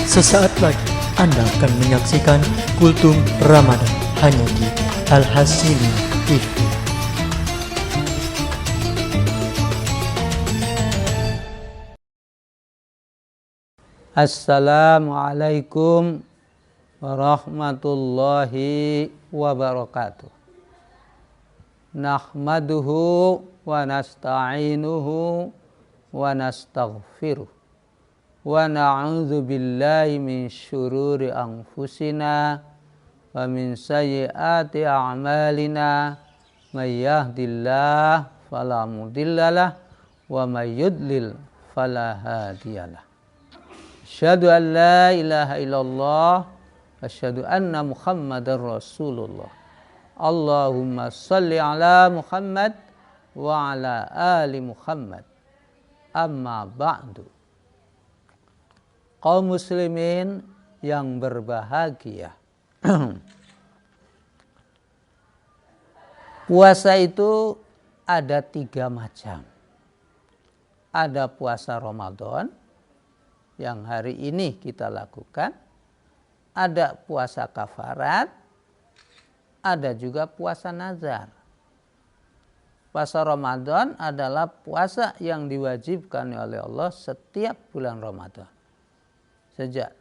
Sesaat lagi Anda akan menyaksikan Kultum Ramadan hanya di Al-Hasimi TV. Assalamualaikum warahmatullahi wabarakatuh. Nahmaduhu wa nasta'inuhu wa nastaghfiruh. Wa na'udzu billahi min syururi anfusina wa min sayyiati a'malina. May yahdihillahu fala mudhillalah wa may yudlil fala hadiyalah. Asyhadu an la ilaha illallah asyhadu anna Muhammadar Rasulullah. Allahumma shalli ala Muhammad wa ala ali Muhammad. Amma ba'du. Kaum muslimin yang berbahagia. Puasa itu ada 3 macam. Ada puasa Ramadan yang hari ini kita lakukan, ada puasa kafarat, ada juga puasa nazar. Puasa Ramadan adalah puasa yang diwajibkan oleh Allah setiap bulan Ramadan. Sejak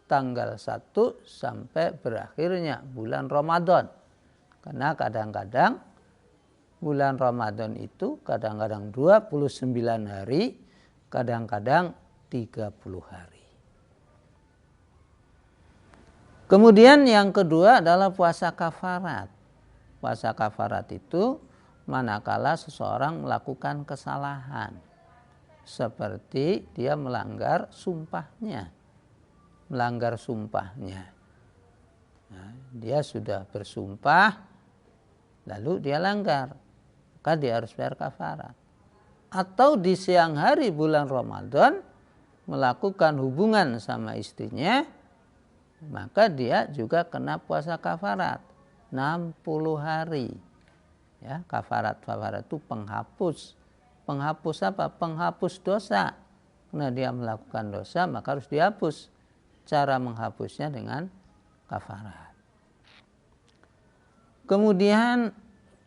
tanggal 1 sampai berakhirnya bulan Ramadan. Karena kadang-kadang bulan Ramadan itu kadang-kadang 29 hari, kadang-kadang 30 hari. Kemudian yang kedua adalah puasa kafarat. Puasa kafarat itu manakala seseorang melakukan kesalahan. Seperti dia melanggar sumpahnya. Melanggar sumpahnya. Nah, dia sudah bersumpah, lalu dia langgar. Maka dia harus bayar kafarat. Atau di siang hari bulan Ramadan, melakukan hubungan sama istrinya, maka dia juga kena puasa kafarat 60 hari. Ya, kafarat itu penghapus. Penghapus apa? Penghapus dosa. Karena dia melakukan dosa, maka harus dihapus. Cara menghapusnya dengan kafarat. Kemudian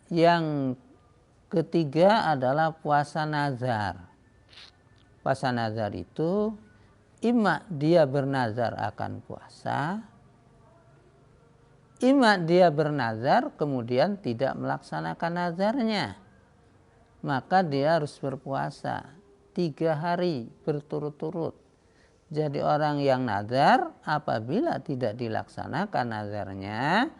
yang ketiga adalah puasa nazar. Puasa nazar itu ima dia bernazar akan puasa, ima dia bernazar kemudian tidak melaksanakan nazarnya. Maka dia harus berpuasa 3 hari berturut-turut. Jadi orang yang nazar apabila tidak dilaksanakan nazarnya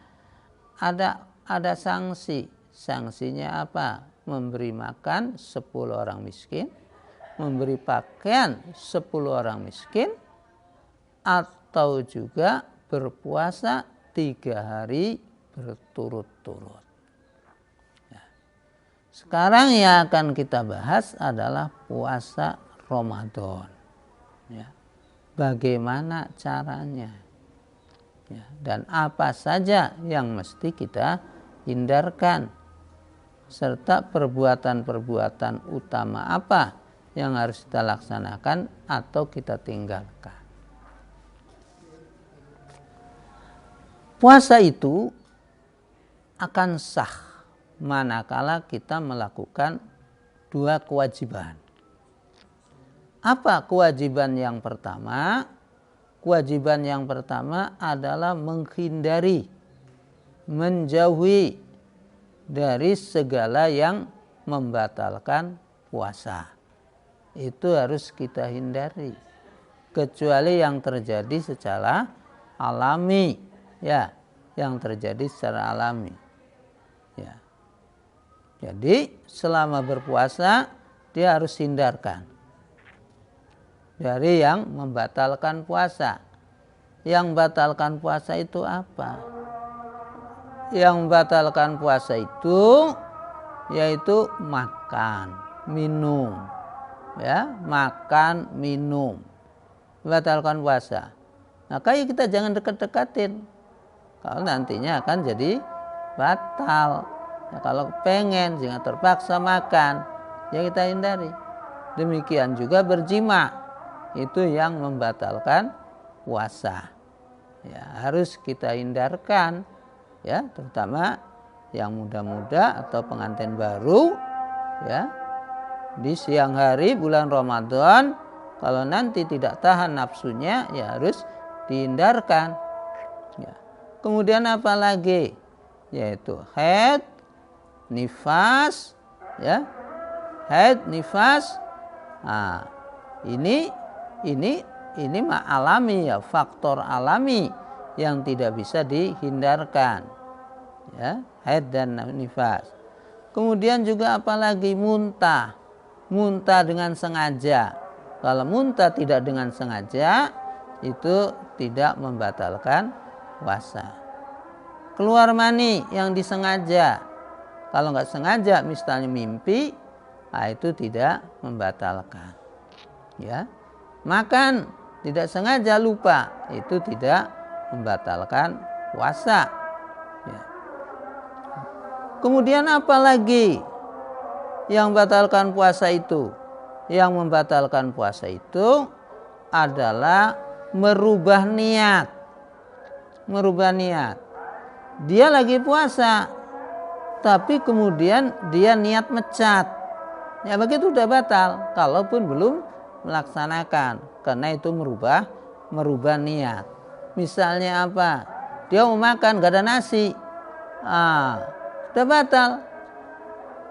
ada sanksi. Sanksinya apa? Memberi makan 10 orang miskin, memberi pakaian 10 orang miskin, atau juga berpuasa 3 hari berturut-turut. Nah, sekarang yang akan kita bahas adalah puasa Ramadan. Ya, bagaimana caranya? Ya, dan apa saja yang mesti kita hindarkan, serta perbuatan-perbuatan utama apa yang harus kita laksanakan atau kita tinggalkan. Puasa itu akan sah manakala kita melakukan 2 kewajiban. Apa kewajiban yang pertama? Kewajiban yang pertama adalah menghindari, menjauhi dari segala yang membatalkan puasa. Itu harus kita hindari, kecuali yang terjadi secara alami, ya, yang terjadi secara alami, ya. Jadi selama berpuasa dia harus hindarkan dari yang membatalkan puasa. Yang membatalkan puasa itu apa? Yang membatalkan puasa itu yaitu makan, minum. Ya, makan, minum, batalkan puasa. Maka ya kita jangan dekat-dekatin, kalau nantinya akan jadi batal. Ya, kalau pengen jangan terpaksa makan, ya kita hindari. Demikian juga berjima, itu yang membatalkan puasa. Ya, harus kita hindarkan, ya, terutama yang muda-muda atau pengantin baru, ya, di siang hari bulan Ramadan, kalau nanti tidak tahan nafsunya, ya harus dihindarkan. Ya. Kemudian apa lagi? Yaitu haid, nifas, ya, haid, nifas. Nah, ini mah alami, ya, faktor alami yang tidak bisa dihindarkan, ya, haid dan nifas. Kemudian juga apalagi muntah dengan sengaja. Kalau muntah tidak dengan sengaja, itu tidak membatalkan puasa. Keluar mani yang disengaja, kalau nggak sengaja misalnya mimpi, itu tidak membatalkan. Ya, makan tidak sengaja lupa, itu tidak membatalkan puasa. Ya. Kemudian apa lagi yang membatalkan puasa itu? Yang membatalkan puasa itu adalah merubah niat. Merubah niat. Dia lagi puasa, tapi kemudian dia niat mecat. Ya, begitu udah batal, kalaupun belum melaksanakan, karena itu merubah niat. Misalnya apa? Dia mau makan, gak ada nasi. Sudah batal.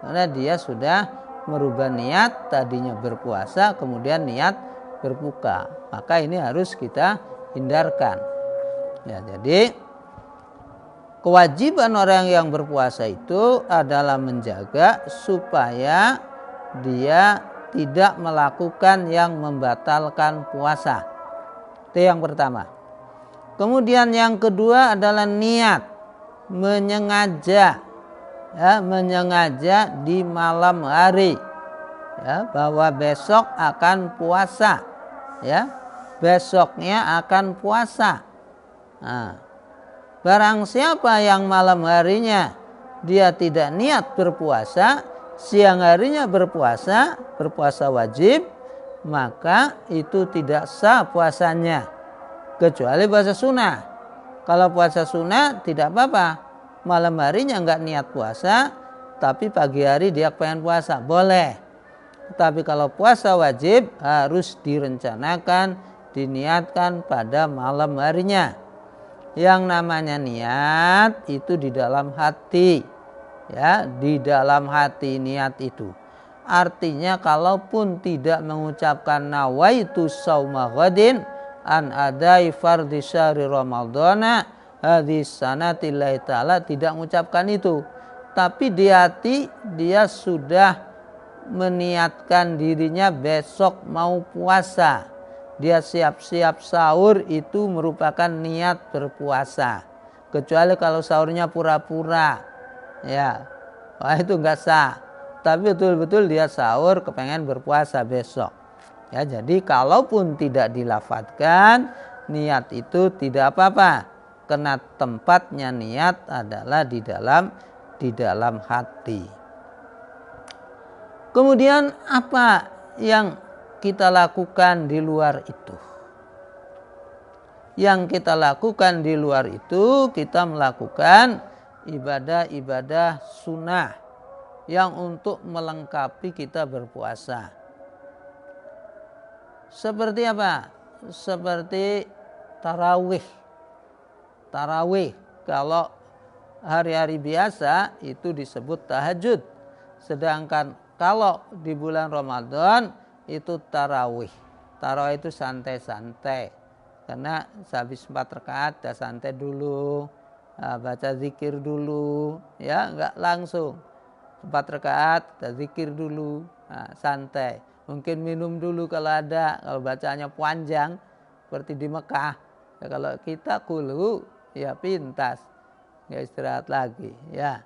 Karena dia sudah merubah niat, tadinya berpuasa, kemudian niat berbuka. Maka ini harus kita hindarkan. Ya, jadi kewajiban orang yang berpuasa itu adalah menjaga supaya dia tidak melakukan yang membatalkan puasa. Itu yang pertama. Kemudian yang kedua adalah niat, menyengaja, ya, menyengaja di malam hari, ya, bahwa besok akan puasa, ya, besoknya akan puasa. Nah, barang siapa yang malam harinya dia tidak niat berpuasa, siang harinya berpuasa wajib, maka itu tidak sah puasanya, kecuali puasa sunnah. Kalau puasa sunnah tidak apa-apa, malam harinya nggak niat puasa, tapi pagi hari dia pengen puasa, boleh. Tapi kalau puasa wajib harus direncanakan, diniatkan pada malam harinya. Yang namanya niat itu di dalam hati, ya, di dalam hati niat itu. Artinya kalaupun tidak mengucapkan nawaitu shauma ghadin an adai fardhi syahri ramadhana hadis sanati lillahi ta'ala, tidak mengucapkan itu, tapi di hati dia sudah meniatkan dirinya besok mau puasa, dia siap-siap sahur, itu merupakan niat berpuasa. Kecuali kalau sahurnya pura-pura, ya, itu enggak sah. Tapi betul-betul dia sahur kepengen berpuasa besok. Ya, jadi kalaupun tidak dilafadzkan, niat itu tidak apa-apa. Karena tempatnya niat adalah di dalam hati. Kemudian apa yang kita lakukan di luar itu? Yang kita lakukan di luar itu, kita melakukan ibadah-ibadah sunnah yang untuk melengkapi kita berpuasa. Seperti apa? Seperti tarawih. Tarawih kalau hari-hari biasa itu disebut tahajud. Sedangkan kalau di bulan Ramadan itu tarawih. Tarawih itu santai-santai. Karena habis 4 rakaat dah santai dulu, baca zikir dulu, ya, enggak langsung 4 rakaat dah zikir dulu, santai. Mungkin minum dulu kalau ada, kalau bacanya panjang seperti di Mekah. Ya, kalau kita kulu, ya pintas, nggak istirahat lagi, ya.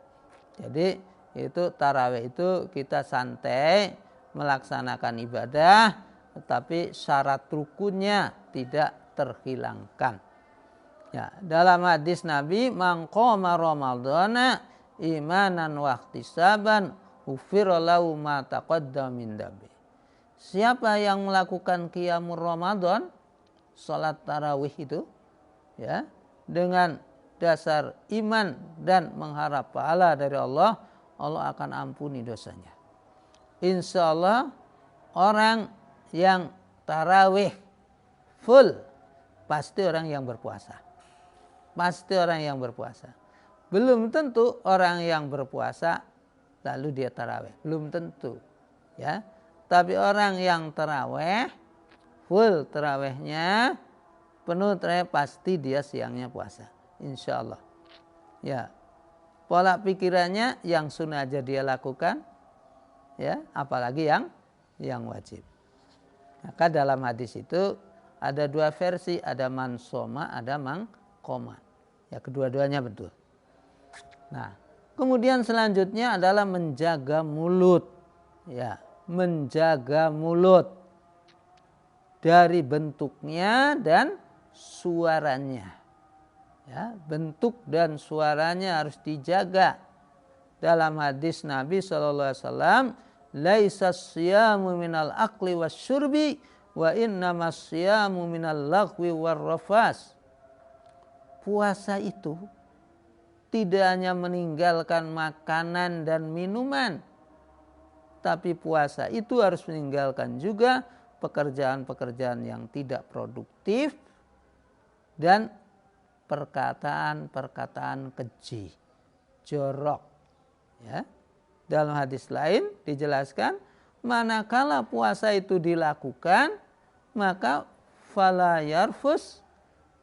Jadi itu tarawih itu kita santai melaksanakan ibadah, tetapi syarat rukunnya tidak terhilangkan. Ya, dalam hadis Nabi, man qama ramadhana imanan wa ihtisaban ghufira lahu ma taqaddama min dambi. Siapa yang melakukan qiyamul Ramadan sholat tarawih itu, ya, dengan dasar iman dan mengharap pahala dari Allah, Allah akan ampuni dosanya. Insya Allah orang yang tarawih full pasti orang yang berpuasa. Pasti orang yang berpuasa. Belum tentu orang yang berpuasa lalu dia tarawih. Belum tentu. Ya. Tapi orang yang tarawih, full tarawihnya, penuh tarawih, pasti dia siangnya puasa. Insya Allah. Ya. Pola pikirannya yang sunnah aja dia lakukan. Ya. Apalagi yang wajib. Maka dalam hadis itu ada dua versi. Ada man soma, ada man koma. Ya, kedua-duanya betul. Nah, kemudian selanjutnya adalah menjaga mulut. Ya, menjaga mulut dari bentuknya dan suaranya. Ya, bentuk dan suaranya harus dijaga. Dalam hadis Nabi SAW, laisa siyamu minal akli wasyurbi wa innamas siyamu minal lagwi warrafas. Puasa itu tidak hanya meninggalkan makanan dan minuman, tapi puasa itu harus meninggalkan juga pekerjaan-pekerjaan yang tidak produktif dan perkataan-perkataan keji, jorok. Ya. Dalam hadis lain dijelaskan, manakala puasa itu dilakukan, maka fala yarfus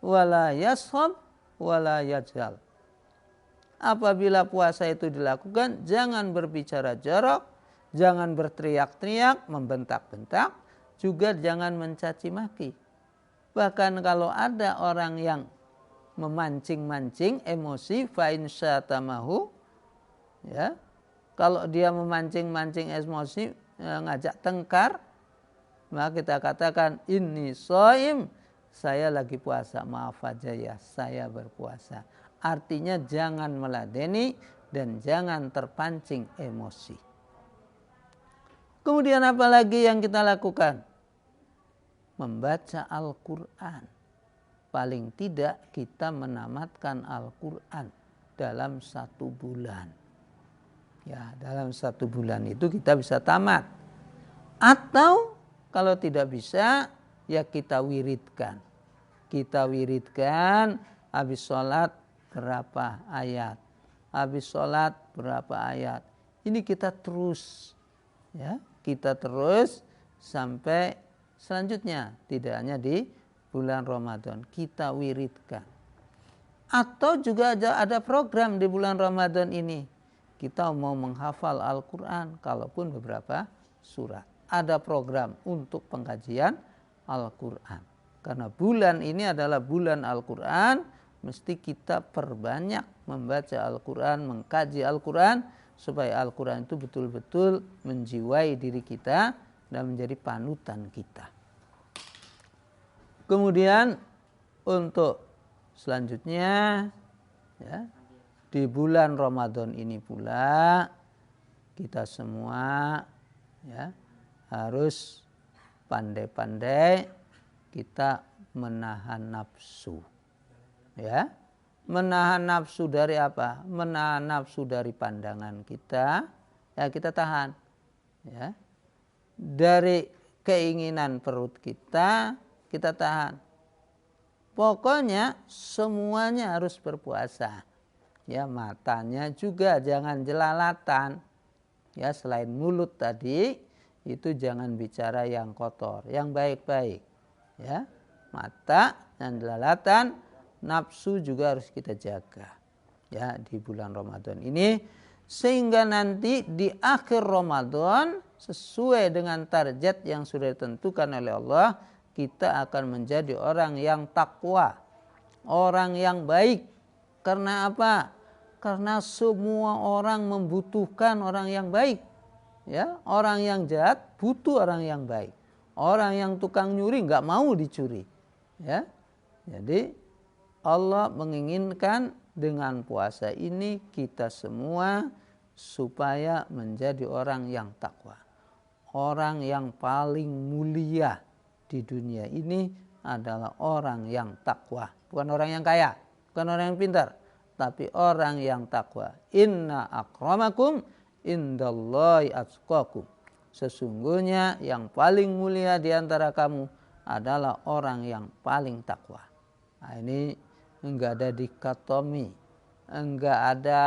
wala yashab wala yajhal. Apabila puasa itu dilakukan, jangan berbicara jorok, jangan berteriak-teriak, membentak-bentak, juga jangan mencaci maki. Bahkan kalau ada orang yang memancing-mancing emosi, fa in syatamahu, ya, kalau dia memancing-mancing emosi, ngajak tengkar, maka kita katakan inni shaim, saya lagi puasa, maaf aja ya, saya berpuasa. Artinya jangan meladeni dan jangan terpancing emosi. Kemudian apa lagi yang kita lakukan? Membaca Al-Quran. Paling tidak kita menamatkan Al-Quran dalam 1 bulan. Ya, dalam 1 bulan itu kita bisa tamat. Atau kalau tidak bisa, ya kita wiridkan. Kita wiridkan habis sholat berapa ayat. Habis sholat berapa ayat. Ini kita terus. Ya, kita terus sampai selanjutnya. Tidak hanya di bulan Ramadan. Kita wiridkan. Atau juga ada program di bulan Ramadan ini. Kita mau menghafal Al-Quran. Kalaupun beberapa surat. Ada program untuk pengkajian Al-Quran. Karena bulan ini adalah bulan Al-Quran. Mesti kita perbanyak membaca Al-Quran, mengkaji Al-Quran, supaya Al-Quran itu betul-betul menjiwai diri kita dan menjadi panutan kita. Kemudian untuk selanjutnya, ya, di bulan Ramadan ini pula kita semua, ya, harus pandai-pandai kita menahan nafsu. Ya, menahan nafsu dari apa? Menahan nafsu dari pandangan kita, ya kita tahan. Ya. Dari keinginan perut kita tahan. Pokoknya semuanya harus berpuasa. Ya, matanya juga jangan jelalatan. Ya, selain mulut tadi, itu jangan bicara yang kotor, yang baik-baik. Ya, mata dan jelalatan, nafsu juga harus kita jaga, ya, di bulan Ramadan ini, sehingga nanti di akhir Ramadan sesuai dengan target yang sudah ditentukan oleh Allah, kita akan menjadi orang yang takwa, orang yang baik. Karena apa? Karena semua orang membutuhkan orang yang baik. Ya, orang yang jahat butuh orang yang baik. Orang yang tukang nyuri nggak mau dicuri. Ya, jadi Allah menginginkan dengan puasa ini kita semua supaya menjadi orang yang takwa. Orang yang paling mulia di dunia ini adalah orang yang takwa. Bukan orang yang kaya, bukan orang yang pintar, tapi orang yang takwa. Inna akramakum indallahi atqakum. Sesungguhnya yang paling mulia di antara kamu adalah orang yang paling takwa. Nah, ini enggak ada dikotomi, enggak ada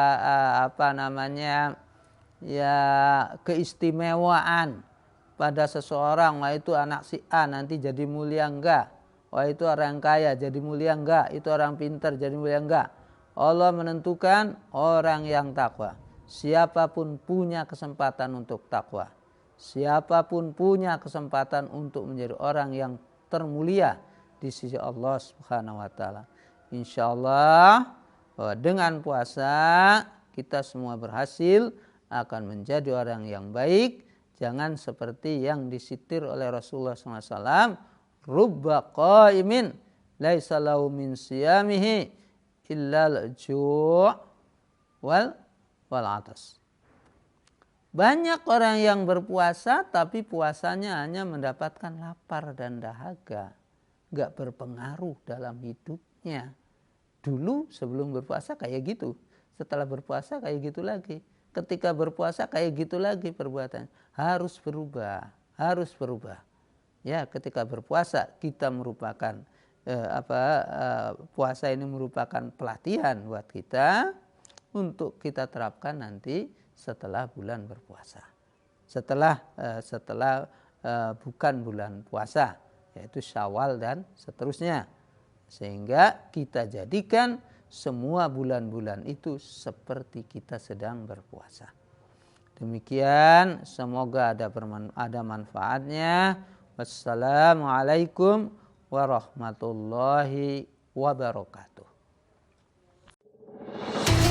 keistimewaan pada seseorang. Wah, itu anak si A nanti jadi mulia enggak? Wah, itu orang kaya jadi mulia enggak? Itu orang pintar jadi mulia enggak? Allah menentukan orang yang takwa. Siapapun punya kesempatan untuk takwa. Siapapun punya kesempatan untuk menjadi orang yang termulia di sisi Allah Subhanahu wa taala. Insyaallah bahwa dengan puasa kita semua berhasil akan menjadi orang yang baik. Jangan seperti yang disitir oleh Rasulullah SAW, rubba qaimin laisa lahu min siyamihi illa al-ju' wal atas. Banyak orang yang berpuasa tapi puasanya hanya mendapatkan lapar dan dahaga, gak berpengaruh dalam hidupnya. Dulu sebelum berpuasa kayak gitu, setelah berpuasa kayak gitu lagi. Ketika berpuasa kayak gitu lagi perbuatan. Harus berubah. Ya, ketika berpuasa kita merupakan puasa ini merupakan pelatihan buat kita untuk kita terapkan nanti setelah bulan berpuasa. Setelah bukan bulan puasa, yaitu Syawal dan seterusnya. Sehingga kita jadikan semua bulan-bulan itu seperti kita sedang berpuasa. Demikian, semoga ada manfaatnya. Wassalamualaikum warahmatullahi wabarakatuh.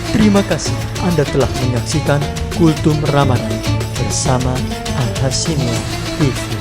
Terima kasih Anda telah menyaksikan Kultum Ramadan bersama Al Hasimiyah TV.